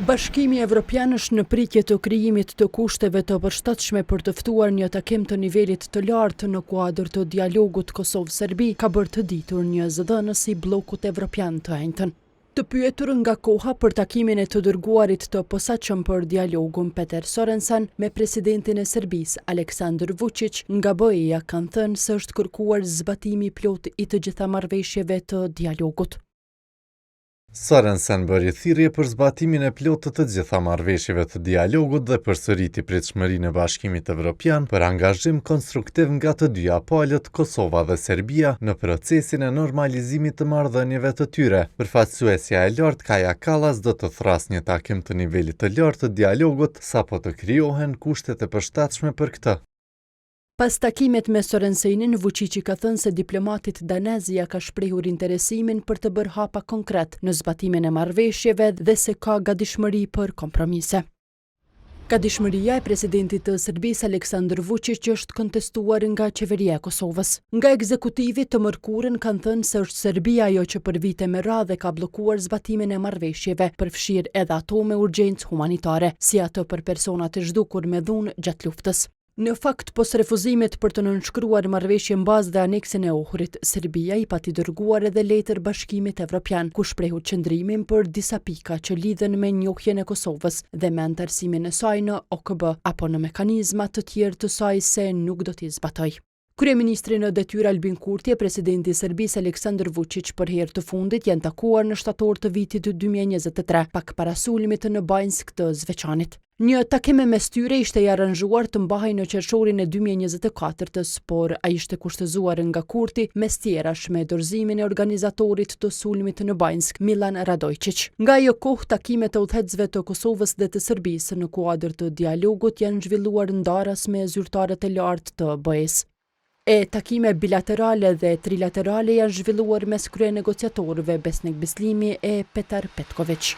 Bashkimi Evropian është në pritje të krijimit të kushteve të përshtatshme për të ftuar një takim të nivelit të lartë në kuadër të dialogut Kosovë-Serbi, ka bërë të ditur një zëdhënës i bllokut evropian të enjtën. Të pyetur nga koha për takimin e të dërguarit të posaçëm për dialogun Peter Sorensen me presidentin e Serbisë Aleksandar Vučić, nga BE-ja kanë thënë se është kërkuar zbatimi plot i të gjitha marrëveshjeve të dialogut. Sorensen bëri thirrje për zbatimin e plotë të gjitha marrëveshjeve të dialogut dhe përsëriti pritshmërinë e Bashkimit Evropian për angazhim konstruktiv nga të dyja palët, Kosova dhe Serbia, në procesin e normalizimit të marrëdhënieve të tyre. Përfaqësuesja e lartë Kaja Kallas do të thrasë një takim të nivelit të lartë të dialogut sapo të krijohen kushtet e përshtatshme për këtë. Pas takimet me Sorensenin, Vučići ka thënë se diplomatit danez ja ka shprehur interesimin për të bërë hapa konkret në zbatimin e marrëveshjeve dhe se ka gatishmëri për kompromise. Gatishmëria e presidentit të Serbisë Aleksandar Vučić është kontestuar nga qeveria e Kosovës. Nga ekzekutivi të mërkurën kanë thënë se është Serbia ajo që për vite me radhë ka bllokuar zbatimin e marrëveshjeve, përfshirë edhe ato me urgjencë humanitare, si ato për personat e zhdukur me dhunë gjatë luftës. Në fakt, pos refuzimit për të nënshkruar marrëveshjen bazë dhe aneksin e Ohrit, Serbia i pati dërguar edhe letër Bashkimit Evropian, ku shprehu qëndrimin për disa pika që lidhen me njohjen e Kosovës dhe me antarësimin e saj në OKB apo në mekanizma të tjerë të saj se nuk do t'i zbatojë. Kryeministri në detyrë Albin Kurti e presidenti i Serbisë Aleksandar Vučić për herë të fundit janë takuar në shtator të vitit 2023, pak para sulmit në Banjsk të Zveçanit. Një takim mes tyre ishte i aranzhuar të mbahej në qershorin e 2024-s, por ai ishte kushtëzuar nga Kurti mes tjerash me dorëzimin e organizatorit të sulmit në Banjsk, Milan Radojčić. Nga ajo kohë, takimet e udhëheqësve të Kosovës dhe të Serbisë në kuadër të dialogut janë zhvilluar ndaras me zyrtarët e lartë të BE-s. Takime bilaterale dhe trilaterale janë zhvilluar mes kryenegociatorëve Besnik Bislimi e Petar Petković.